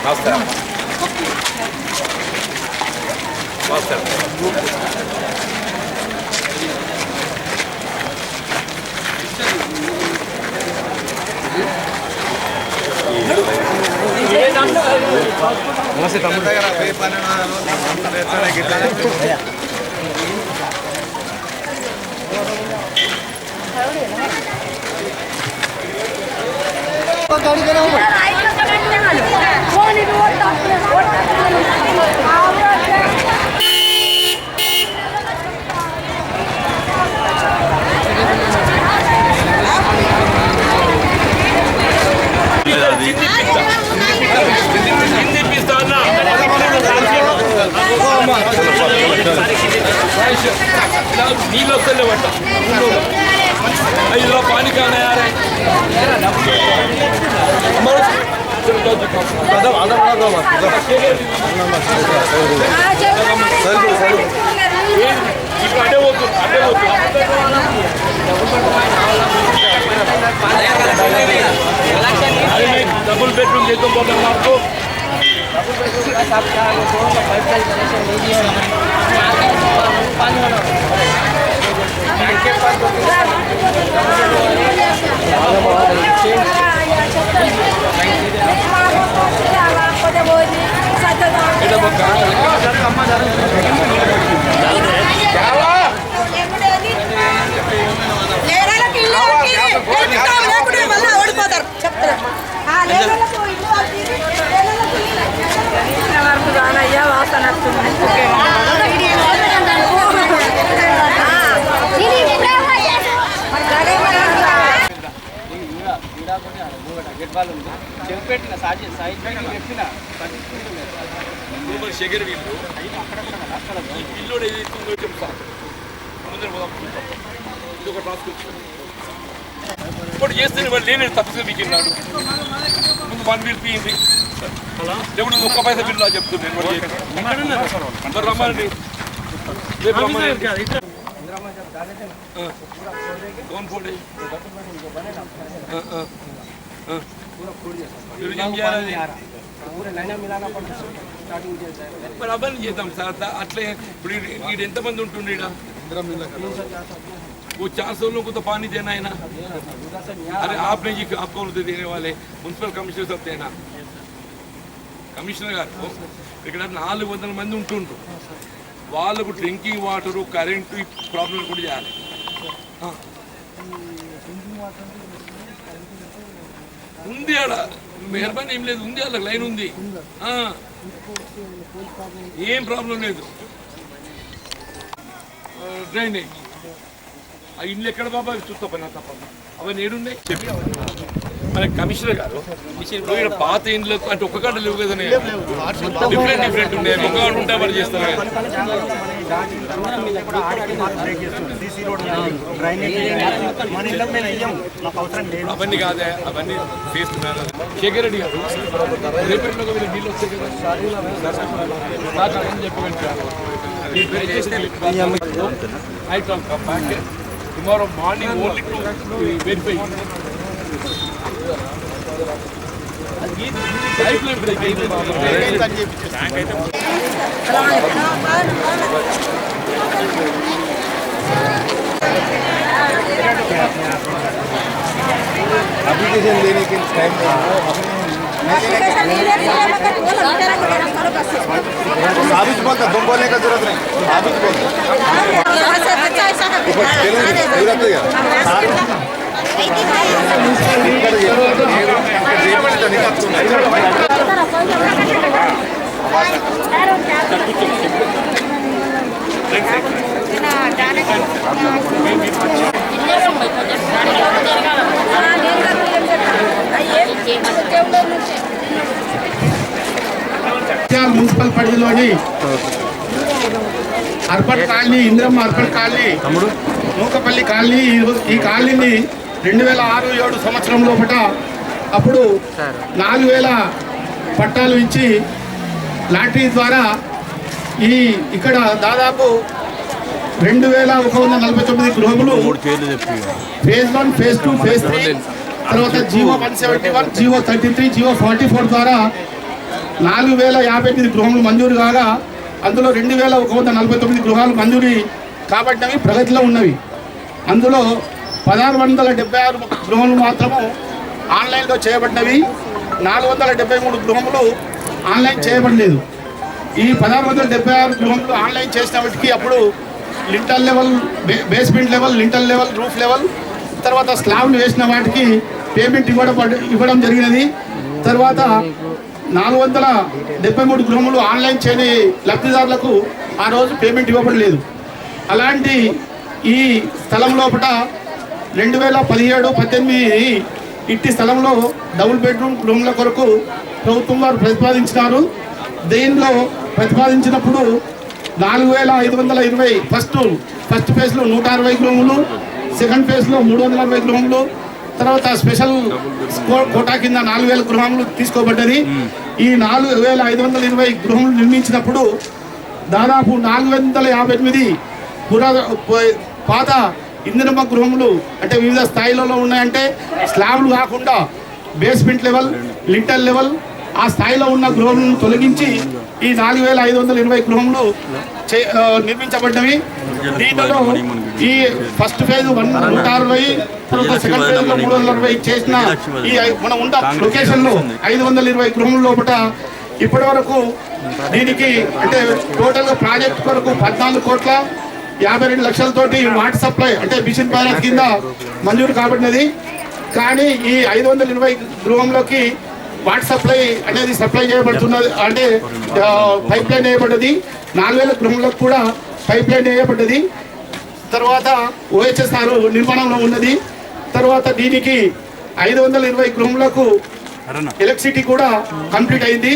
నమస్కారం. నమస్తే తమ్ముడు. नीलो से बट्टा इधर पानी का आना यार अड्डे होतु डबल बेडरूम देखो बोल आपको శేఖర్ వీళ్ళు ఈ పిల్లోడు ఏదైతుందో చెప్తాను ఇది ఒక టాస్క్ ఇప్పుడు చేస్తే వాళ్ళు లేని తప్పుగా దిగిన్నాడు ముందు 1 వీక్ తీయింది లేకుంటే ఒక్క పైసా బిల్లు చెప్తున్నాను రమ్మండి రేపు రమ్మని कौन फोड़े बराबर చేద్దాం సార్ అట్లే ఇప్పుడు ఈడు ఎంతమంది ఉంటుండే वो 400 लोगों को तो पानी देना है ना. अरे आपने जी आपको देने वाले మున్సిపల్ కమిషనర్ సాబ్ దేనా కమిషనర్ గారు ఇక్కడ 400 మంది ఉంటుండ్రు వాళ్ళకు డ్రింకింగ్ వాటరు కరెంటు ఈ ప్రాబ్లం కూడా చేయాలి. ఉంది ఆడ మెహర్బానీ ఏం లేదు ఉంది వాళ్ళకి లైన్ ఉంది ఏం ప్రాబ్లం లేదు. డ్రైనేజ్ ఆ ఇల్లు ఎక్కడ బాబా చూస్తా పని తప్ప అవన్నీ ఏడున్నాయి చెప్పి మన కమిషనర్ గారు ఇక్కడ పాత ఇండ్లు అంటే ఒక్క కాడ లేవు కదా డిఫరెంట్ ఉన్నాయి ఒక కాడ ఉంటా మరి చేస్తారు అవన్నీ కాదే అవన్నీ చేస్తున్నారు. శేఖర్ రెడ్డి గారు రేపట్లో నీళ్ళు వస్తాయి కదా నాకు అర్థం చెప్పగలుగుతారు. Tomorrow morning only to verify. Application देने के टाइम साबित बोलता तुम बोलने का जरूरत नहीं साबित बोलता మున్సిపల్ పరిధిలోని urban colony Indramma urban colony Mukapalli colony ఈ కాలనీని 2006-7 సంవత్సరం లోపల అప్పుడు 4000 పట్టాలు ఇచ్చి లాటరీ ద్వారా ఇక్కడ దాదాపు 2149 గృహములు ఫేజ్ 1, ఫేజ్ 2, ఫేజ్ 3 తర్వాత జీవో 171, జీవో 33, జీవో 44 ద్వారా 4058 గృహములు మంజూరు కాగా అందులో 2149 గృహాలు మంజూరీ కాబట్టినవి ప్రగతిలో ఉన్నవి. అందులో 1676 గృహములు మాత్రము ఆన్లైన్లో చేయబడినవి, 473 గృహములు ఆన్లైన్ చేయబడలేదు. ఈ 1676 గృహములు ఆన్లైన్ చేసిన వాటికి అప్పుడు lintel level, basement level, lintel level, roof level, తర్వాత స్లాబ్లు వేసిన వాటికి పేమెంట్ ఇవ్వడం జరిగినది. తర్వాత 473 గృహములు ఆన్లైన్ చేయని లబ్ధిదారులకు ఆ రోజు పేమెంట్ ఇవ్వబడలేదు. అలాంటి ఈ స్థలం లోపల 2017-18 ఇట్టి స్థలంలో డబుల్ బెడ్రూమ్ గృహముల కొరకు ప్రభుత్వం వారు ప్రతిపాదించినారు. దీనిలో ప్రతిపాదించినప్పుడు 4520 ఫస్ట్ ఫేజ్లో 160 గృహములు, సెకండ్ ఫేజ్లో 360 గృహములు, తర్వాత స్పెషల్ కోటా కింద 4000 గృహములు తీసుకోబడ్డది. ఈ 4520 గృహములు నిర్మించినప్పుడు దాదాపు 458 పాత ఇందిరమ్మ గృహములు అంటే వివిధ స్థాయిలలో ఉన్నాయంటే స్లాబ్లు కాకుండా బేస్మెంట్ లెవెల్, లింటల్ లెవెల్ ఆ స్థాయిలో ఉన్న గృహములను తొలగించి ఈ 4520 గృహములు నిర్మించబడ్డవి. దీంట్లో ఈ ఫస్ట్ ఫేజ్ 160, తర్వాత సెకండ్ ఫేజ్ 360 చేసిన ఈ మనం ఉన్న లొకేషన్లో 520 గృహముల లోపల ఇప్పటి వరకు దీనికి అంటే టోటల్గా ప్రాజెక్ట్ కొరకు 14,52,00,000తోటి వాటర్ సప్లై అంటే మిషన్ బ్యాలెన్స్ కింద మంజూరు కాబడినది. కానీ ఈ 520 గృహంలోకి వాటర్ సప్లై అనేది సప్లై చేయబడుతున్నది, అంటే పైప్ లైన్ వేయబడ్డది. 4000 గృహంలోకి కూడా పైప్ లైన్ వేయబడ్డది. తర్వాత OHSR నిర్మాణంలో ఉన్నది. తర్వాత దీనికి 520 గృహములకు ఎలక్ట్రిసిటీ కూడా కంప్లీట్ అయింది.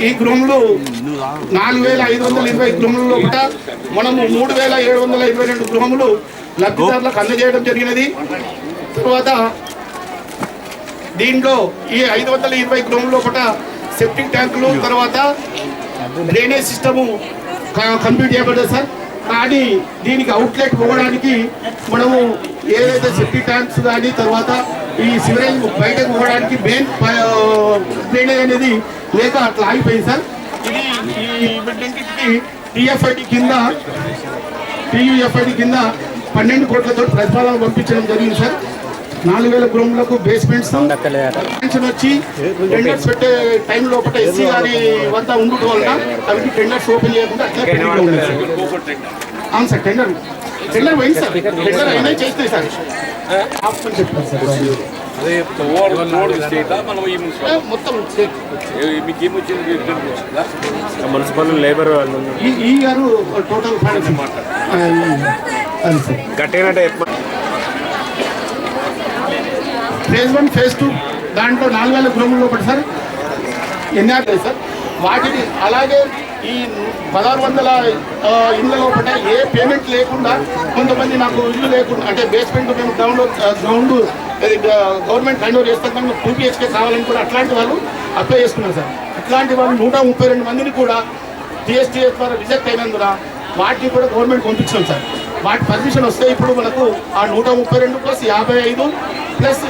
ఈ గృహములు 4520 గృహములలో కూడా మనము 3722 గృహములు లబ్ధిదారులకు అందజేయడం జరిగినది. తర్వాత దీంట్లో ఈ 520 గృహముల కూడా సెప్టిక్ ట్యాంకులు, తర్వాత డ్రైనేజ్ సిస్టము కంప్లీట్ చేయబడ్డది సార్. కానీ దీనికి అవుట్లెట్ పోవడానికి మనము ఏదైతే సెప్టిక్ ట్యాంక్స్ కానీ తర్వాత ఈ సివరేజ్ బయటకు పోవడానికి మెయిన్ డ్రైనేజ్ అనేది లేక అట్లా ఆగిపోయింది సార్. ఇది ఈ బిల్డింగ్కి TUFID కింద 12 కోట్లతో ప్రతిపాదన పంపించడం జరిగింది సార్. 4000 గృహములకు బేస్మెంట్స్ వచ్చి టెండర్స్ పెట్టే టైం లోపల SC గారి వద్ద ఉండటం వల్ల అవి టెండర్స్ ఓపెన్ చేయకుండా అట్లా అవును సార్. టెండర్ పోయింది సార్. టెండర్ అయినా చేస్తే సార్ చెప్పారు సార్. మొత్తం మున్సిపల్ లేబర్ ఈ గారు టోటల్ కట్టినట్టే ఫేజ్ 1, ఫేజ్ 2 దాంట్లో 4000 గృహముల లోపల సార్ ఎన్ఆర్ సార్. వాటిని అలాగే ఈ 1600 ఇళ్ళ లోపల ఏ పేమెంట్ లేకుండా కొంతమంది నాకు ఇల్లు లేకుండా అంటే బేస్మెంట్ మేము గ్రౌండ్ గవర్నమెంట్ హ్యాండ్ ఓవర్ చేస్తాం కానీ 2 BHK కావాలని కూడా అట్లాంటి వాళ్ళు అప్లై చేసుకున్నారు సార్. అట్లాంటి వాళ్ళు 132 మందిని కూడా TSTS ద్వారా రిజెక్ట్ అయినందున వాటిని కూడా గవర్నమెంట్ పంపించాం సార్. వాటి పర్మిషన్ వస్తే ఇప్పుడు మనకు ఆ 132 + 55 ప్లస్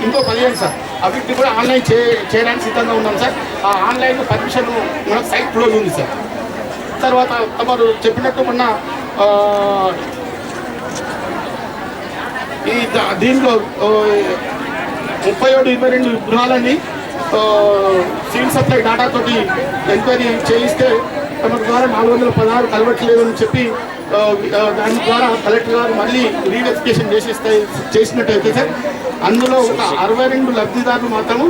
ఇంకో 15 సార్ అవిటిని కూడా ఆన్లైన్ చేయడానికి సిద్ధంగా ఉన్నాం సార్. ఆ ఆన్లైన్ పర్మిషన్ మనకు సైట్ క్లోజ్ ఉంది సార్. తర్వాత తమరు చెప్పినట్టు మొన్న ఈ దీంట్లో 37-22 గృహాలని సివిల్ సప్లై డాటాతోటి ఎంక్వైరీ చేయిస్తే తమ ద్వారా 416 కలవట్లేదని చెప్పి దాని ద్వారా కలెక్టర్ గారు మళ్ళీ రీవెరిఫికేషన్ చేసినట్టయితే సార్ అందులో ఒక 62 లబ్ధిదారులు మాత్రము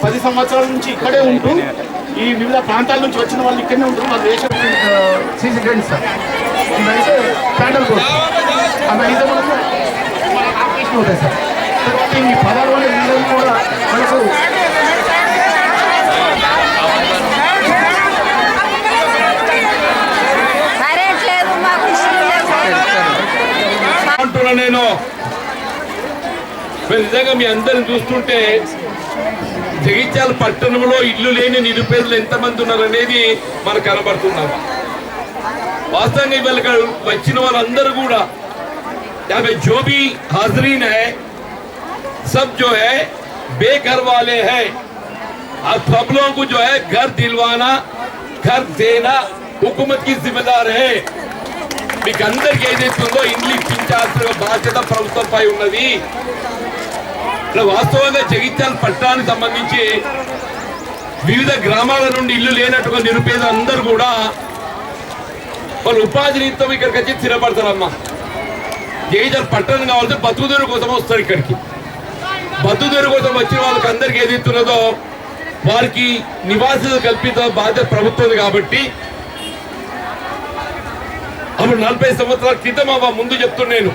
10 సంవత్సరాల నుంచి ఇక్కడే ఉంటూ ఈ వివిధ ప్రాంతాల నుంచి వచ్చిన వాళ్ళు ఇక్కడనే ఉంటారు. వాళ్ళు రేషన్ సీసీ గ్రేడ్ సార్ ఇవైతే ప్యానల్ కోర్స్ అవి అయితే మనకు మన ఆపరేషన్ ఉంటాయి సార్. తర్వాత ఈ 16 ఇళ్ళని కూడా మనకు నేను నిజంగా మీ అందరిని చూస్తుంటే జగిత్యాల పట్టణంలో ఇల్లు లేని నిరుపేదలు ఎంతమంది ఉన్నారు అనేది మనకు కనబడుతున్నాం. వాస్తవంగా ఇవాళ వచ్చిన వాళ్ళందరూ కూడా जो भी हाजरीन है सब जो है बेघर वाले हैं और सब लोगों को जो है घर दिलवाना घर देना हुकूमत की जिम्मेदार है. మీకు అందరికి ఏదైతుందో ఇల్లు ఇప్పించాల్సిన బాధ్యత ప్రభుత్వంపై ఉన్నది. వాస్తవంగా జగిత్యాల పట్టణానికి సంబంధించి వివిధ గ్రామాల నుండి ఇల్లు లేనట్టుగా నిరుపేద అందరూ కూడా వాళ్ళు ఉపాధి నిమిత్తం ఇక్కడికి వచ్చి స్థిరపడతారమ్మా. జగిత్యాల పట్టణం కావాలంటే బతుకుదెరువు కోసం వస్తారు ఇక్కడికి. బతుకుదెరువు కోసం వచ్చిన వాళ్ళకి అందరికి ఏదైతున్నదో వారికి నివాసాలు కల్పించే బాధ్యత ప్రభుత్వం కాబట్టి అప్పుడు 40 సంవత్సరాల క్రితం ముందు చెప్తున్నాను.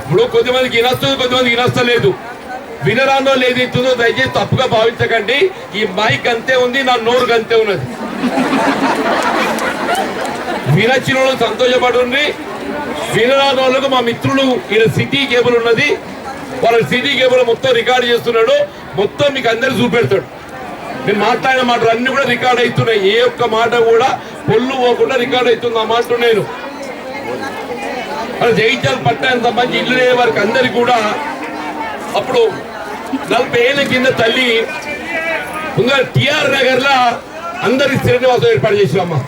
ఇప్పుడు కొద్దిమందికి వినొస్తుంది, కొద్దిమందికి వినొస్తలేదు. వినరాలో ఏదైతుందో దయచేసి తప్పుగా భావించకండి. ఈ మైక్ అంతే ఉంది, నా నోరుకు అంతే ఉన్నది. వినొచ్చిన వాళ్ళు సంతోషపడుండి, వినరాని వాళ్ళకు మా మిత్రులు ఈయన సిటీ కేబుల్ ఉన్నది, వాళ్ళ సిటీ కేబుల్ మొత్తం రికార్డు చేస్తున్నాడు. మొత్తం మీకు అందరికి చూపెడతాడు. నేను మాట్లాడిన మాటలు అన్ని కూడా రికార్డ్ అవుతున్నాయి. ఏ ఒక్క మాట కూడా పొల్లు పోకుండా రికార్డ్ అవుతుంది. ఆ మాట నేను జగిత్యాల పట్టణానికి సంబంధించి ఇల్లు లేని వారికి అందరికి కూడా అప్పుడు 40 ఏళ్ళ కింద తల్లి టిఆర్ నగర్ లా అందరికి స్థిర నివాసం ఏర్పాటు చేసినమ్మా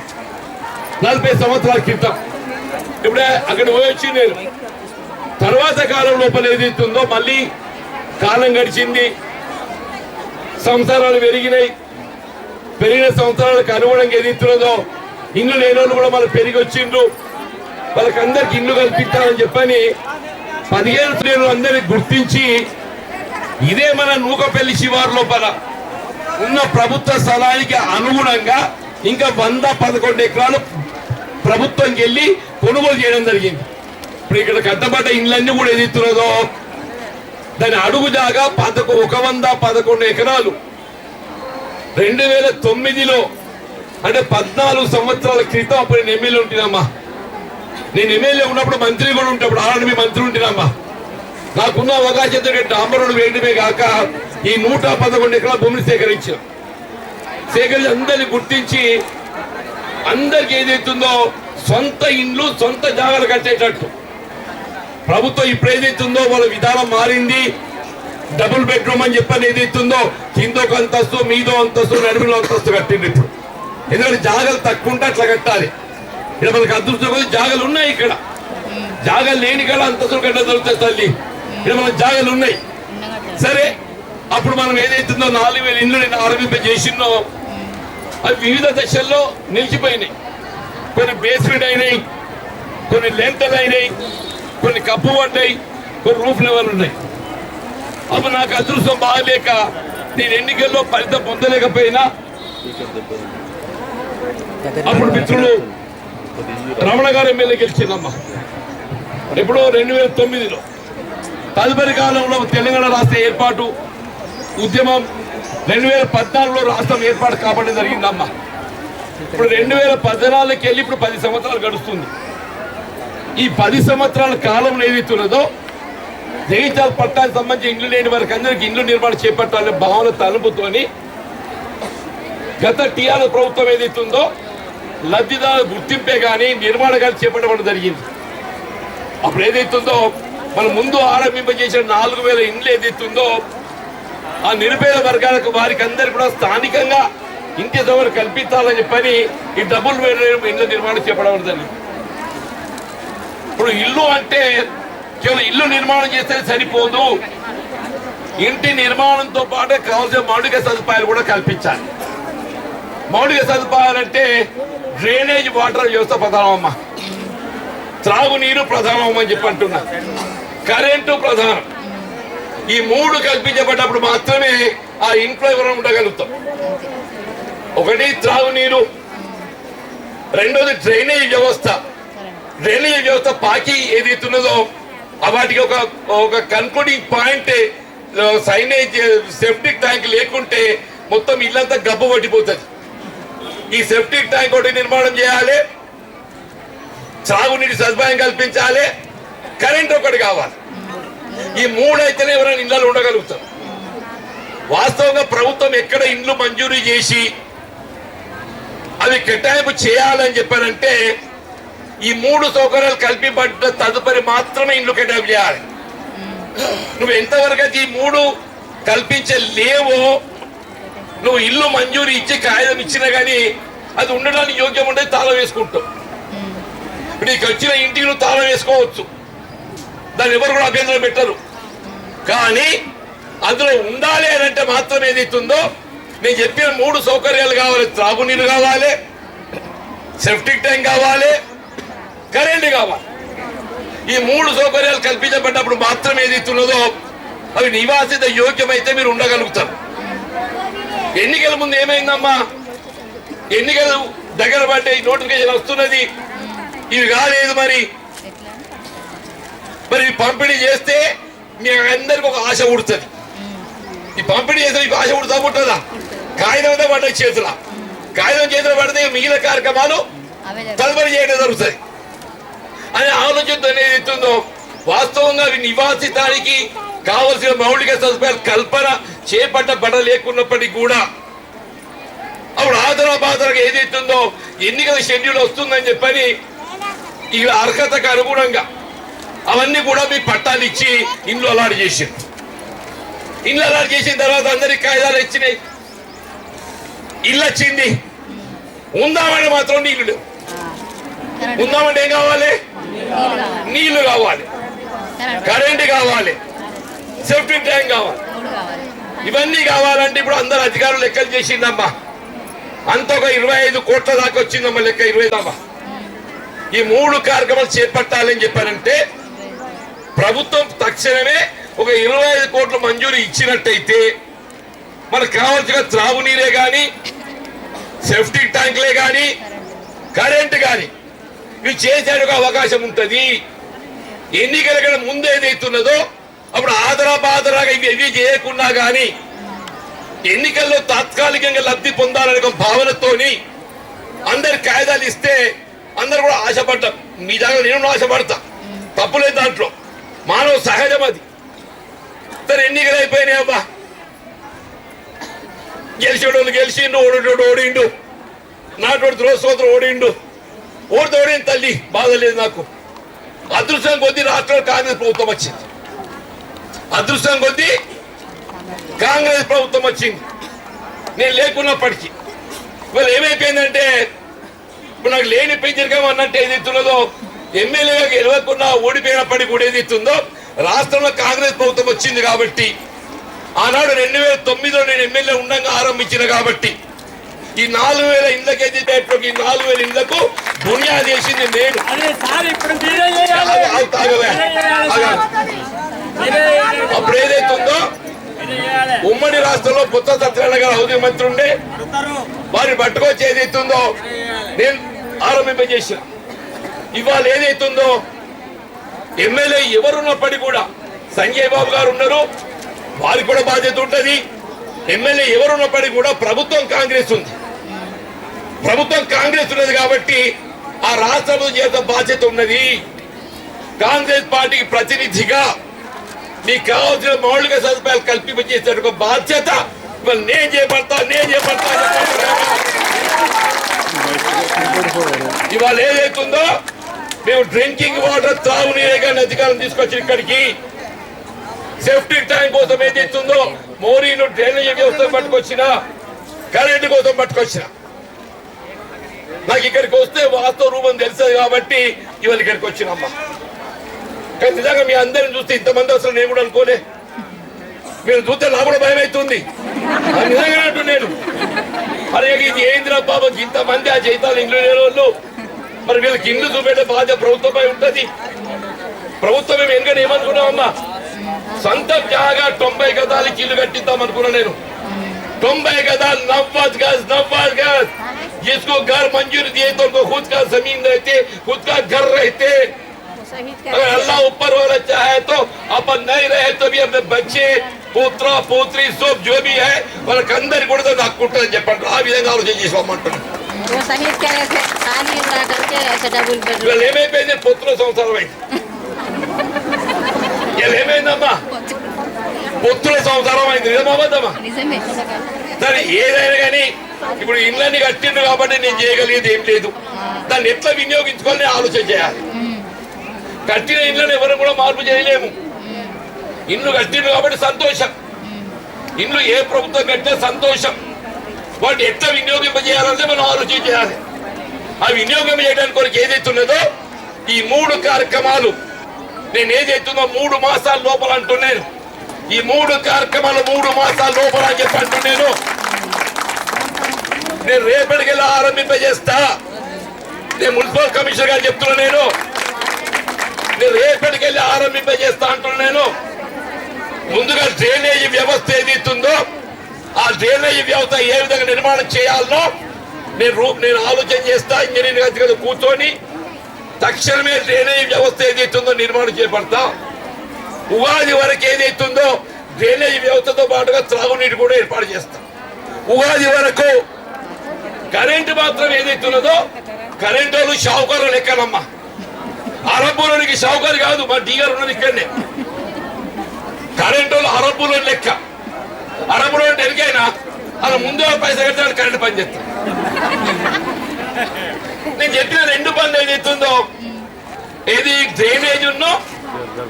40 సంవత్సరాల క్రితం. ఇప్పుడే అక్కడ పోయొచ్చి నేను తర్వాత కాలం లోపల ఏదైతుందో మళ్ళీ కాలం గడిచింది, సంవత్సరాలు పెరిగినాయి. పెరిగిన సంవత్సరాలకు అనుగుణంగా ఏదైతున్నదో ఇల్లు లేని వాళ్ళు కూడా మళ్ళీ పెరిగి వచ్చిండ్రు. వాళ్ళకి అందరికి ఇల్లు కల్పించాలని చెప్పని 15 అందరికి గుర్తించి ఇదే మన నూకపల్లి శివారు లోపల ఉన్న ప్రభుత్వ స్థలానికి అనుగుణంగా ఇంకా 111 ఎకరాలు ప్రభుత్వంకి వెళ్ళి కొనుగోలు చేయడం జరిగింది. ఇప్పుడు ఇక్కడ కట్టబడ్డ ఇళ్ళన్నీ కూడా ఏదైతున్నదో దాని అడుగు జాగా 111 ఎకరాలు 2009లో అంటే 14 సంవత్సరాల క్రితం అప్పుడు నేను ఎమ్మెల్యే ఉంటున్నామ్మా. నేను ఎమ్మెల్యే ఉన్నప్పుడు మంత్రి కూడా ఉంటే అప్పుడు ఆర్మీ మంత్రి ఉంటున్నామ్మా. నాకున్న అవకాశంతో డాంబరుడు వేయడమే కాక ఈ 111 ఎకరాల భూమిని సేకరించి అందరిని గుర్తించి అందరికి ఏదైతుందో సొంత ఇండ్లు సొంత జాగాలు కట్టేటట్టు ప్రభుత్వం ఇప్పుడు ఏదైతుందో వాళ్ళ విధానం మారింది. డబుల్ బెడ్రూమ్ అని చెప్పని ఏదైతుందో కింద ఒక అంతస్తు మీదో అంతస్తు నడుములో అంతస్తు కట్టింది. ఇప్పుడు ఎందుకంటే జాగాలు తక్కువ ఉంటే అట్లా కట్టాలి. ఇక్కడ మనకు అదృష్టం కొద్ది జాగాలు ఉన్నాయి. ఇక్కడ జాగాలు లేని కాడ అంతస్తులు కట్ట దొరుకుతాయి తల్లి. ఇక్కడ మనకు జాగాలు ఉన్నాయి. సరే అప్పుడు మనం ఏదైతుందో 4000 ఇండ్లు నేను ఆరంభింపజేసినో అవి వివిధ దశల్లో నిలిచిపోయినాయి. కొన్ని బేస్మెంట్ అయినాయి, కొన్ని లెంటలు అయినాయి, కొన్ని కప్పు పడ్డాయి, కొన్ని రూఫ్ లెవెల్ ఉన్నాయి. అప్పుడు నాకు అదృష్టం బాగలేక నేను ఎన్నికల్లో ఫలితం పొందలేకపోయినా అప్పుడు మిత్రులు రమణ గారు ఎమ్మెల్యే గెలిచిందమ్మా ఎప్పుడో 2009లో. తదుపరి కాలంలో తెలంగాణ రాష్ట్ర ఏర్పాటు ఉద్యమం 2014లో రాష్ట్రం ఏర్పాటు కాబట్టి జరిగిందమ్మా. ఇప్పుడు 2014కి వెళ్ళి ఇప్పుడు 10 సంవత్సరాలు గడుస్తుంది. ఈ 10 సంవత్సరాల కాలంలో ఏదైతున్నదో జగిత్యాల పట్టణానికి సంబంధించి ఇండ్లు లేని వారికి అందరికి ఇండ్లు నిర్మాణం చేపట్టాలనే భావన తలుపుతోని గత టీఆర్ఎస్ ప్రభుత్వం ఏదైతుందో లబ్ధిదారుల గుర్తింపే కానీ నిర్మాణాలు చేపట్టడం జరిగింది. అప్పుడు ఏదైతుందో మనం ముందు ఆరంభింపజేసిన 4000 ఇండ్లు ఏదైతుందో ఆ నిరుపేద వర్గాలకు వారికి అందరికి కూడా స్థానికంగా ఇంటి సౌకర్యం కల్పించాలని చెప్పని ఈ డబుల్ బెడ్రూమ్ ఇండ్ల నిర్మాణం చేపట్టడం జరిగింది. ఇప్పుడు ఇల్లు అంటే కేవలం ఇల్లు నిర్మాణం చేస్తే సరిపోదు, ఇంటి నిర్మాణంతో పాటు కావాల్సిన మౌలిక సదుపాయాలు కూడా కల్పించాలి. మౌలిక సదుపాయాలంటే డ్రైనేజ్ వాటర్ వ్యవస్థ ప్రధానమమ్మా, త్రాగునీరు ప్రధానం అని చెప్పి అంటున్నా, కరెంటు ప్రధానం. ఈ 3 కల్పించబడ్డప్పుడు మాత్రమే ఆ ఇంట్లో ఎవరు ఉండగలుగుతాం. ఒకటి త్రాగునీరు, రెండోది డ్రైనేజ్ వ్యవస్థ. డ్రైనేజ్ వ్యవస్థ పాకి ఏదైతున్నదో వాటికి ఒక concluding point signage septic tank లేకుంటే మొత్తం ఇల్లంతా గబ్బు పట్టిపోతుంది. ఈ సెప్టిక్ ట్యాంక్ ఒకటి నిర్మాణం చేయాలి, త్రాగునీటి సదుపాయం కల్పించాలి, కరెంట్ ఒకటి కావాలి. ఈ మూడు అయితేనే ఎవరైనా ఇళ్ళలో ఉండగలుగుతారు. వాస్తవంగా ప్రభుత్వం ఎక్కడ ఇండ్లు మంజూరు చేసి అవి కేటాయింపు చేయాలని చెప్పారంటే ఈ మూడు సౌకర్యాలు కల్పింపడ్డ తదుపరి మాత్రమే ఇండ్లు కేటాయింపు చేయాలి. నువ్వు ఎంతవరకు ఈ మూడు కల్పించలేవో నువ్వు ఇల్లు మంజూరు ఇచ్చి కాగితం ఇచ్చినా కానీ అది ఉండడానికి యోగ్యం ఉండేది తాళం వేసుకుంటావు. ఇప్పుడు నీకు వచ్చిన ఇంటికి నువ్వు తాళం వేసుకోవచ్చు, దాన్ని ఎవరు కూడా అభ్యంతరం పెట్టరు. కానీ అందులో ఉండాలి అని అంటే మాత్రం ఏదైతుందో నేను చెప్పిన మూడు సౌకర్యాలు కావాలి. త్రాగునీరు కావాలి, సెప్టిక్ ట్యాంక్ కావాలి, కరెంటు కావాలి. ఈ మూడు సౌకర్యాలు కల్పించబడ్డప్పుడు మాత్రం ఏదైతున్నదో అవి నివాసిత యోగ్యమైతే మీరు ఉండగలుగుతారు. ఎన్నికల ముందు ఏమైందమ్మా, ఎన్నికలు దగ్గర పడ్డాయి, నోటిఫికేషన్ వస్తున్నది, ఇవి కాలేదు. మరి పంపిణీ చేస్తే మీ అందరికి ఒక ఆశ పుడుతుంది. ఈ పంపిణీ చేస్తే మీకు ఆశ పుడుతా పుట్టదా? కాగితం అయితే పడ్డ చేతుల, కాగితం చేతులు పడితే మిగిలిన కార్యక్రమాలు తదుపరి చేయడం జరుగుతుంది అనే ఆలోచనతో ఏదైతుందో వాస్తవంగా అవి నివాసితానికి కావలసిన మౌలిక సదుపాయాలు కల్పన చేపట్టబడ లేకున్నప్పటికీ కూడా అప్పుడు ఆదరాబాదరగా ఏదైతుందో ఎన్నికల షెడ్యూల్ వస్తుందని చెప్పని ఈ అర్హతకు అనుగుణంగా అవన్నీ కూడా మీ పట్టాలు ఇచ్చి ఇండ్లు అలాట్ చేసింది. ఇండ్లు అలాట్ చేసిన తర్వాత అందరికి కాగితాలు ఇచ్చినాయి, ఇల్లు వచ్చింది. ఉందామంటే మాత్రం నీళ్లు లేవు. ఉందామంటే ఏం కావాలి? నీళ్లు కావాలి, కరెంటు కావాలి, సెప్టిక్ ట్యాంక్ కావాలి. ఇవన్నీ కావాలంటే ఇప్పుడు అందరు అధికారులు లెక్కలు చేసిందమ్మా. అంత ఒక 25 కోట్ల దాకా వచ్చిందమ్మా లెక్క. 25 ఈ మూడు కార్యక్రమాలు చేపట్టాలని చెప్పారంటే ప్రభుత్వం తక్షణమే ఒక 25 కోట్లు మంజూరు ఇచ్చినట్టయితే మనకు కావాల్సిన త్రాగునీరే కానీ, సెప్టిక్ ట్యాంకులే కానీ, కరెంటు కానీ ఇవి చేసేందుకు అవకాశం ఉంటుంది. ఎన్నికల కన్నా ముందు ఏదైతున్నదో అప్పుడు ఆదరాబాదరాగా ఇవి చేయకుండా కానీ ఎన్నికల్లో తాత్కాలికంగా లబ్ధి పొందాలనే ఒక భావనతోని అందరి కాయిదాలు ఇస్తే అందరు కూడా ఆశపడ్డాం. మీ దగ్గర నేను ఆశపడతా, తప్పులేదు దాంట్లో, మానవ సహజం అది. సరే ఎన్నికలు అయిపోయినాయి అబ్బా, గెలిచేటోళ్ళు గెలిచిండు, ఓడేటోడు ఓడిండు, నాటోడు ద్రోసోదరు ఓడిండు, ఓడితో ఓడిన తల్లి బాధ లేదు నాకు. అదృష్టం కొద్దీ రాష్ట్రంలో కాంగ్రెస్ ప్రభుత్వం వచ్చింది, అదృష్టం కొద్దీ కాంగ్రెస్ ప్రభుత్వం వచ్చింది. నేను లేకున్నప్పటికీ ఇవాళ ఏమైపోయిందంటే ఇప్పుడు నాకు లేని పెంచరికం అన్నట్టు ఏదైతున్నదో ఎమ్మెల్యేగా గెలవకుండా ఓడిపోయినప్పటికీ కూడా ఏదైతుందో రాష్ట్రంలో కాంగ్రెస్ ప్రభుత్వం వచ్చింది కాబట్టి ఆనాడు 2009లో నేను ఎమ్మెల్యే ఉండగా ఆరంభించిన కాబట్టి ఈ 4000 ఇండ్లకి ఏదైతే ఈ 4000 ఇండ్లకు బునియాది చేసింది నేను. అప్పుడు ఏదైతుందో ఉమ్మడి రాష్ట్రంలో బొత్స సత్యనారాయణ గారు హౌసింగ్ మంత్రి ఉండే, వారిని పట్టుకొచ్చి ఏదైతుందో నేను ఆరంభింపజేసిన. ఇవాళ ఏదైతుందో ఎమ్మెల్యే ఎవరున్నప్పటికీ కూడా సంజయ్ బాబు గారు ఉన్నారు, వారికి కూడా బాధ్యత ఉంటుంది. ఎమ్మెల్యే ఎవరున్నప్పటికీ కూడా ప్రభుత్వం కాంగ్రెస్ ఉంది, ప్రభుత్వం కాంగ్రెస్ ఉన్నది కాబట్టి ఆ రాష్ట్రంలో చేసే బాధ్యత ఉన్నది. కాంగ్రెస్ పార్టీకి ప్రతినిధిగా నీకు కావాల్సిన మౌలిక సదుపాయాలు కల్పించేసే ఒక బాధ్యత నేను చేపడతా. ఇవాళ ఏదైతుందో మేము డ్రింకింగ్ వాటర్ త్రాగునీరే కానీ అధికారం తీసుకొచ్చి ఇక్కడికి సెప్టిక్ ట్యాంక్ కోసం ఏదైతుందో మోరీలు డ్రైనేజ్ వ్యవస్థ పట్టుకొచ్చిన, కరెంటు కోసం పట్టుకొచ్చిన. నాకు ఇక్కడికి వస్తే వాస్తవ రూపం తెలుస్తుంది కాబట్టి ఇవాళ ఇక్కడికి వచ్చినమ్మా. కానీ నిజంగా మీ అందరిని చూస్తే ఇంతమంది అసలు నేను కూడా అనుకోలే. మీరు చూస్తే నాకు కూడా భయం అవుతుంది నిజంగా అంటూ నేను. అరే ఇది ఏంద్రా బాబా ఇంతమంది ఆ జీతాలు ఇండ్లు లేని వాళ్ళు, మరి వీళ్ళకి ఇండ్లు చూపెట్టే బాధ్యత ప్రభుత్వంపై ఉంటుంది. ప్రభుత్వం మేము ఎందుకంటే ఏమనుకున్నామమ్మా, సొంత జాగా 90 గదాలకి ఇల్లు కట్టిద్దాం అనుకున్నా నేను. 90 गज 90 गज जिसको घर मंजूर दिए तो उनको खुद का जमीन रहते, खुद का घर रहते. अगर अल्लाह ऊपर वाला चाहे तो अपन नहीं रहे तो भी अपने बच्चे पुत्र पुत्री सब जो भी है వాళ్ళకి అందరి కూడా నాకు కుట్టని చెప్పండి. ఆ విధంగా ఆలోచన చేసుకోమంటున్నాను. ఏమైపోయింది పొత్తుల సంవత్సరం అయింది. ఏమైందమ్మా పొత్తుల సంవత్సరం అయింది నిజమా సరే ఏదైనా కానీ ఇప్పుడు ఇళ్ళని కట్టిండు కాబట్టి నేను చేయగలిగేది ఏం లేదు. దాన్ని ఎట్లా వినియోగించుకోవాలని ఆలోచన చేయాలి. కట్టిన ఇళ్ళని ఎవరు కూడా మార్పు చేయలేము. ఇల్లు కట్టిండు కాబట్టి సంతోషం. ఇల్లు ఏ ప్రభుత్వం కట్టినా సంతోషం. వాటిని ఎట్లా వినియోగింపజేయాలంటే మనం ఆలోచన చేయాలి. ఆ వినియోగం చేయడానికి కొరకు ఏదైతున్నదో ఈ 3 కార్యక్రమాలు నేను ఏదైతుందో 3 మాసాల లోపల అంటున్నాను. ఈ 3 కార్యక్రమాలు 3 మాసాల లోపల అని చెప్పి అంటున్నాను. నేను రేపటికెళ్ళి ఆరంభింపజేస్తా. నేను మున్సిపల్ కమిషనర్ గారు చెప్తున్నా. నేను రేపటికెళ్ళి ఆరంభింపజేస్తా అంటున్నాను. ముందుగా డ్రైనేజీ వ్యవస్థ ఏదైతుందో ఆ డ్రైనేజీ వ్యవస్థ ఏ విధంగా నిర్మాణం చేయాలనో నేను ఆలోచన చేస్తా. ఇంజనీరింగ్ అధికారులు కూర్చొని తక్షణమే డ్రైనేజీ వ్యవస్థ ఏదైతుందో నిర్మాణం చేపడతా. ఉగాది వరకు ఏదైతుందో డ్రైనేజీ వ్యవస్థతో పాటుగా త్రాగునీటి కూడా ఏర్పాటు చేస్తాం. ఉగాది వరకు కరెంటు మాత్రం ఏదైతున్నదో కరెంటు వాళ్ళు షావుకారులు లెక్కనమ్మా. అరబ్బులోనికి షావుకారు కాదు, మా డీగారు ఉన్నది ఇక్కడనే. కరెంటు వాళ్ళు అరబ్బులో లెక్క. అరబ్బులో ఎరికైనా అలా ముందే పైసలు కట్టాడు కరెంటు పని చేస్తాం. నేను చెప్పిన 2 పనులు ఏదైతుందో ఏది డ్రైనేజ్ ఉన్నో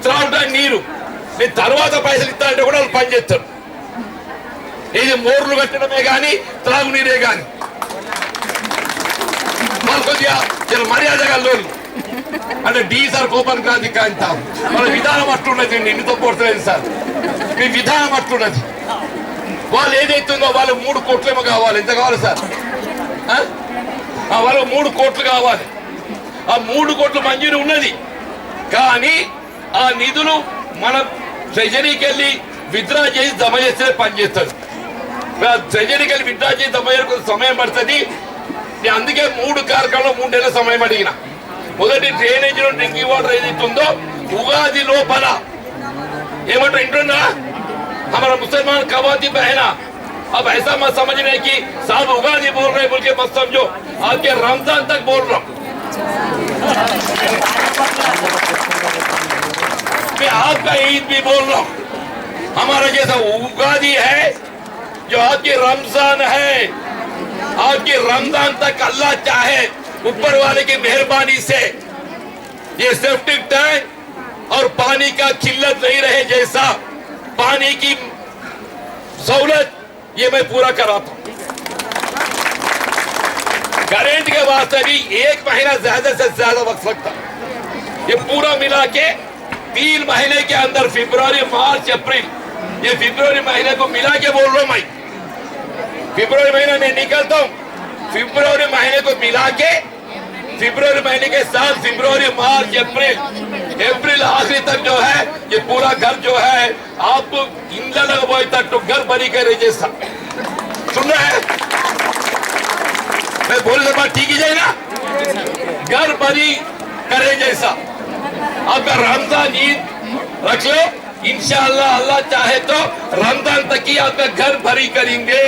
త్రాగడానికి నీరు నేను తర్వాత పైసలు ఇస్తా అంటే కూడా వాళ్ళు పని చేస్తారు. ఇది మోర్లు కట్టడమే కానీ త్రాగునీరే కానీ వాళ్ళు కొద్దిగా చాలా మర్యాదగా లోను అంటే డి సార్ కోపం క్రాంతి కాంతాం వాళ్ళ విధానం అట్లున్నది. ఇంటితో పోడలేదు సార్, మీ విధానం అట్లున్నది. వాళ్ళు ఏదైతుందో వాళ్ళు 3 కోట్లేమో కావాలి. ఎంత కావాలి సార్? వాళ్ళు 3 కోట్లు కావాలి. ఆ 3 కోట్లు మంజూరు ఉన్నది. కానీ ఆ నిధులు మన ట్రెజరీకి వెళ్ళి విత్డ్రా చేసి జమ చేస్తే పనిచేస్తారు. ట్రెజరీకి వెళ్ళి విత్డ్రా చేసి జమ చేసే సమయం పడుతుంది. నేను అందుకే 3 కార్యక్రమంలో 3 నెలల సమయం అడిగిన. మొదటి డ్రైనేజ్ డ్రింకింగ్ వాటర్ ఏదైతుందో ఉగాది లోపల ఏమంటారు ఇంటున్నా हमारा मुसलमान कवाती बहना अब ऐसा मत समझने की साहब उगादी बोल रहे बोल के मत समझो, आपके रमजान तक बोल रहा हूं मैं, आपका ईद भी बोल रहा हूं. हमारा जैसा उगादी है जो आपकी रमजान है, आपकी रमजान तक अल्लाह चाहे ऊपर वाले की मेहरबानी से ये सेफ्टी टैंक और पानी का किल्लत नहीं रहे, जैसा पानी की सहूलत ये मैं पूरा कराता हूं. करेंट के वास्ते भी 1 महीना ज्यादा से ज्यादा वक्त लगता. ये पूरा मिला के 3 महीने के अंदर फरवरी मार्च अप्रैल ये फरवरी महीने को मिला के बोल रहा हूं मैं. फरवरी महीना नहीं निकलता हूं. फरवरी महीने को मिला के फरवरी महीने के साथ फरवरी मार्च अप्रैल आखिरी तक जो है ये पूरा घर जो है आपको इंदा लगवाए तक तो घर बनी करे जैसा सुन रहे हैं. मैं बोल रहा बात ठीक ही जाए ना, घर बनी करे जैसा. आपका रमजान ईद रख लो इंशाअल्लाह, अल्लाह चाहे तो रमजान तक ही आपका घर भरी करेंगे.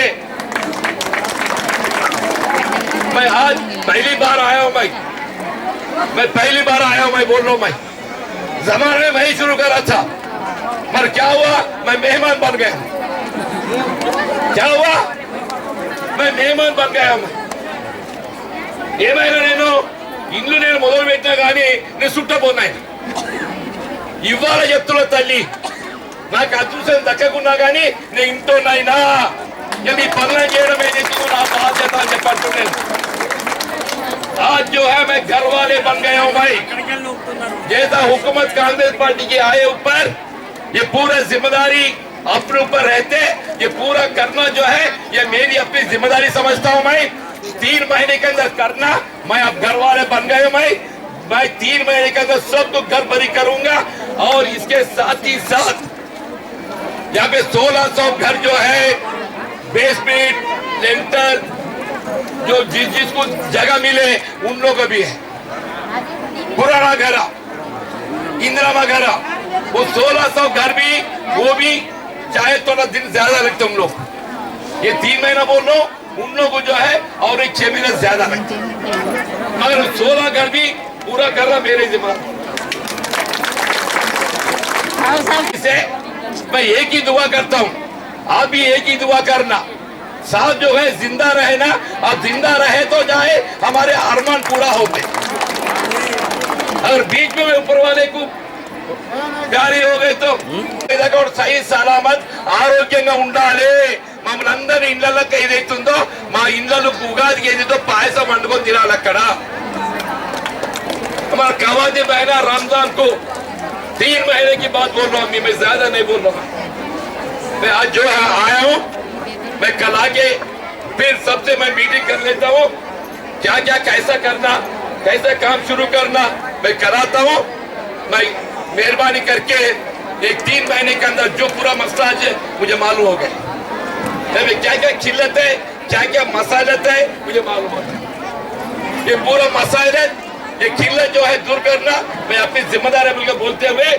मैं आज पहली बार आया हूं मैं पहली बार आया हूं. मैं बोल रहा हूं मैं जमाने में वही शुरू करा था, पर क्या हुआ मैं मेहमान बन गया. क्या हुआ मैं मेहमान बन गया. मैं ఏమైనా నేను ఇల్లు నేను మొదలు పెట్టినా కానీ నేను సుట్టపోన్నాయి. ఇవాళ చెప్తున్నా తల్లి నాకు అదృష్టం దక్కకున్నా కానీ నేను ఇంటోనైనా ఈ పనులు చేయడం ఏదైతే నా బాధ్యత అని చెప్పంటున్నాను. आज जो है मैं घर वाले बन गया हूं भाई. जैसा हुकूमत कांग्रेस पार्टी की आए ऊपर ये पूरा जिम्मेदारी अपने ऊपर रहते ये पूरा करना जो है ये मेरी अपनी जिम्मेदारी समझता हूं. मैं 3 महीने के अंदर करना, मैं अब घर वाले बन गए. मैं 3 महीने के अंदर सबको घर भरी करूंगा. और इसके साथ ही साथ यहाँ पे 1600 घर जो है बेसमेंट लेंटर जो जिसको जगह मिले उन लोगों को भी है. पुराना घर इंदिरा घर वो 1600 घर भी वो भी चाहे तो ना दिन ज्यादा लगते हम लोग. ये 3 महीना बोल रहा हूं उन लोगों को जो है और एक 6 महीने ज्यादा लगते, मगर 16 घर भी पूरा करना मेरे जिम्मेदारी. से मैं एक ही दुआ करता हूँ, आप भी एक ही दुआ करना, साथ जो है जिंदा रहे ना, अब जिंदा रहे तो जाए हमारे अरमान पूरा होते। अगर बीच में ऊपर वाले को प्यारी हो गए तो सही सलामत ఆరోగ్యంగా ఉండాలి. మమ్మల్ని అందరి ఇళ్లకి ఏదైతుందో మా ఇళ్లకు ఉగాదికి ఏదైతే పాయసం వండుకొని తినాలి అక్కడ. हमारा कवादी बहना रमजान को 3 महीने की बात बोल रहा हूँ, मैं ज्यादा नहीं बोल रहा हूँ. मैं आज जो है आया हूँ, मैं कल आके फिर सबसे मैं मीटिंग कर लेता हूँ, क्या क्या कैसा करना, कैसे काम शुरू करना मैं कराता हूँ. मैं मेहरबानी करके एक 3 महीने के अंदर जो पूरा मसला है मुझे मालूम हो गया. क्या क्या खिल्लत है, क्या क्या मसालत है मुझे मालूम होता है. ये पूरा मसाइल ये किल्लत जो है दूर करना मैं अपनी जिम्मेदारी मिलकर बोलते हुए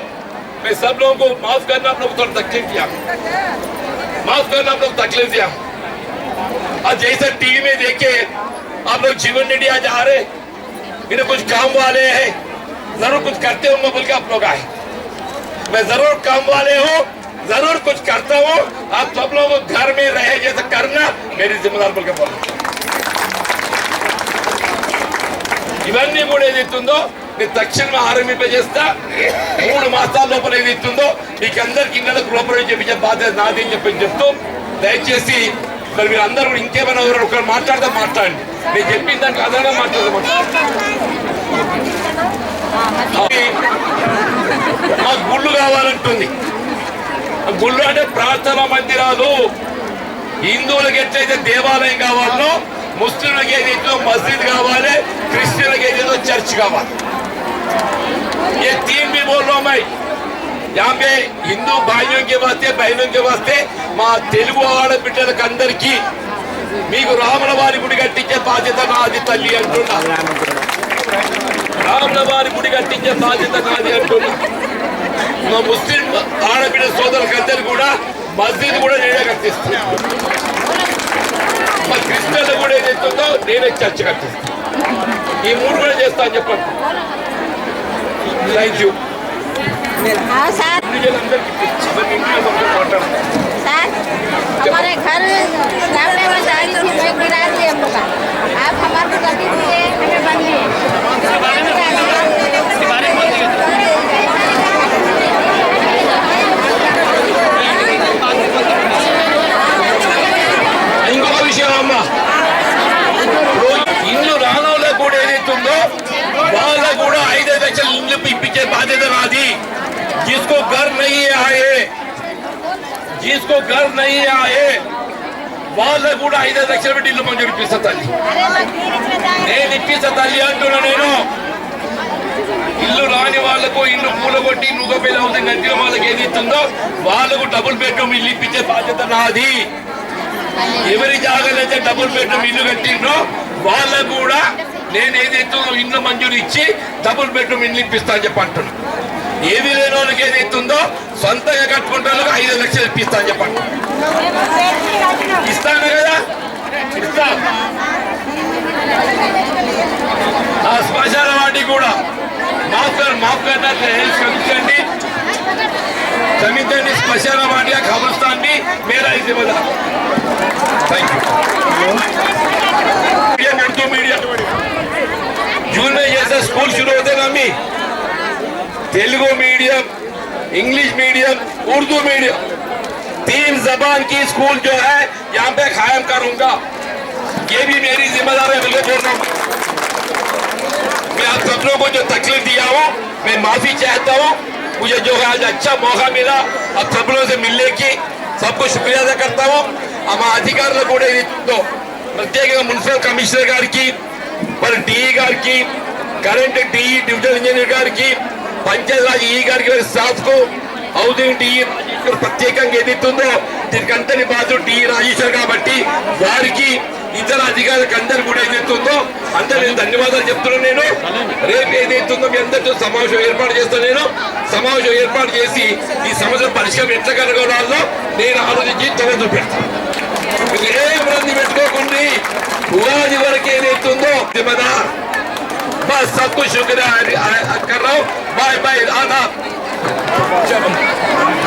मैं सब लोगों को माफ करना, आप लोग थोड़ा तकलीफ दिया, माफ करना आप लोग तकलीफ दिया. आज जैसे टीवी में देखे आप लोग जीवन रेड्डी आज आ रहे, इन्हें कुछ काम वाले हैं, जरूर कुछ करते होंगे बोल के आप लोग आए. मैं जरूर काम वाले हूँ, जरूर कुछ करता हूँ. आप सब लोग घर में रहे जैसे करना मेरी जिम्मेदारी बोल के बोल. ఇవన్నీ కూడా ఏదైతుందో నేను తక్షణమే ఆరంభింపజేస్తా. 3 మాసాల లోపల ఏదైతుందో మీకు అందరికి ఇళ్ళకు లోపల చెప్పించే బాధ్యత నాది అని చెప్తూ దయచేసి మరి మీరు అందరూ కూడా ఇంకేమైనా ఒకరు మాట్లాడితే మాట్లాడండి, నేను చెప్పిన దానికి అదనంగా మాకు గుళ్ళు కావాలంటుంది. గుళ్ళు అంటే ప్రార్థనా మందిరాలు, హిందువులకు ఎట్లయితే దేవాలయం కావాలో मुस्लिम के मस्जिद कावाले, क्रिश्चियन के चर्च कावाले. ये 3 भी बोल रहा हूँ मैं. यहाँ पे हिंदू भाइयों के वास्ते बहनों के वास्ते మా తెలుగు ఆడబిడ్డలకు అందరికీ మీకు రాముల వారి గుడి కట్టించే బాధ్యత నాది తల్లి అంటున్నా. రాముల వారి గుడి కట్టించే బాధ్యత నాది అంటున్నా. మా ముస్లిం ఆడబిడ్డ సోదరులందరూ కూడా మస్జిద్ కూడా నేనే కట్టిస్తాను. మా క్రిస్టియన్లు కూడా ఏదైతుందో నేనే చర్చ్ కట్టిస్తాను. ఈ 3 కూడా చేస్తా అని చెప్పండి. Thank you. हमारे घर सामने में गाड़ी गिरा दी हम लोग. आप हमारे गति दिए हमें बन लिए. ఇంకొక విషయం అమ్మ, ఇల్లు రానోళ్ళకు కూడా ఏదైతుందో వాళ్ళకు కూడా 5 లక్షలు ఇల్లు ఇప్పించే బాధ్యత నాది. जिसको घर नहीं आए, जिसको घर नहीं आए వాళ్ళకు కూడా 5 లక్షలు పెట్టి ఇల్లు మంజూరు ఇప్పిస్తా తల్లి. నేను ఇప్పిస్తా తల్లి అంటున్నా. నేను ఇల్లు రాని వాళ్ళకు ఇల్లు కూలగొట్టి నువ్వుపల్లి హౌసింగ్ కట్టిన వాళ్ళకి ఏది ఇస్తుందో వాళ్ళకు డబుల్ బెడ్రూమ్ ఇల్లు ఇప్పించే బాధ్యత నాది. ఎవరి జాగాలైతే డబుల్ బెడ్రూమ్ ఇల్లు కట్టిండ్రో వాళ్ళకు కూడా నేను ఏదైతే ఇల్లు మంజూరు ఇచ్చి డబుల్ బెడ్రూమ్ ఇల్లు ఇప్పిస్తా అని చెప్పి అంటున్నా. ఏది లేని వాళ్ళకి ఏదైతుందో సొంతంగా కట్టుకుంటే 5 లక్షలు ఇప్పిస్తా అని చెప్పండి. ఇస్తాను కదా, ఇస్తా. ఆ శ్మశాన వాటికి కూడా మాఫ్ క్షమించండి, క్షమించండి. శ్మశాన వాటిగా ఖబర్స్థాన్ని మేరా జిమ్మేదార్. Thank you. उर्दू मीडियम जून में जैसे स्कूल शुरू होते ना, मी Telugu medium, English medium, Urdu medium 3 जबान की स्कूल जो है यहाँ पे कायम करूंगा. ये भी मेरी जिम्मेदारी है, बोल रहा हूँ. मैं आप सब लोगों को जो तकलीफ दिया हूँ मैं माफी चाहता हूँ. मुझे जो है आज अच्छा मौका मिला अब सब लोगों से मिलने की, सबको शुक्रिया अदा करता हूँ. हम अधिकार तो ప్రత్యేకంగా మున్సిపల్ కమిషనర్ గారికి, మరి డిఈ గారికి, కరెంట్ డిఈ డివిజనల్ ఇంజనీర్ గారికి, పంచాయతీరాజ్ ఈ గారికి, వారి స్టాఫ్ కు, హౌసింగ్ డిఈ ప్రత్యేకంగా ఏదైతుందో దీనికి అంతని బాధ్యత డిఈ రాజేశ్వర్ కాబట్టి వారికి, ఇతర అధికారులకు అందరు కూడా ఏదైతుందో అందరూ నేను ధన్యవాదాలు చెప్తున్నాను. నేను రేపు ఏదైతుందో మీ అందరితో సమావేశం ఏర్పాటు చేస్తాను. నేను సమావేశం ఏర్పాటు చేసి ఈ సమస్య పరిష్కారం ఎట్లా కనుగొనాలో నేను ఆలోచించి తొలగి పెడతాను. ఏ ఇబ్బంది పెట్టుకోకుండా ఉగాది వరకు ఏదైతుందో జిమ్మేదార్. బస్ సబ్కు శుక్రియా कर रहा हूं. बाय बाय, आदाब. चलो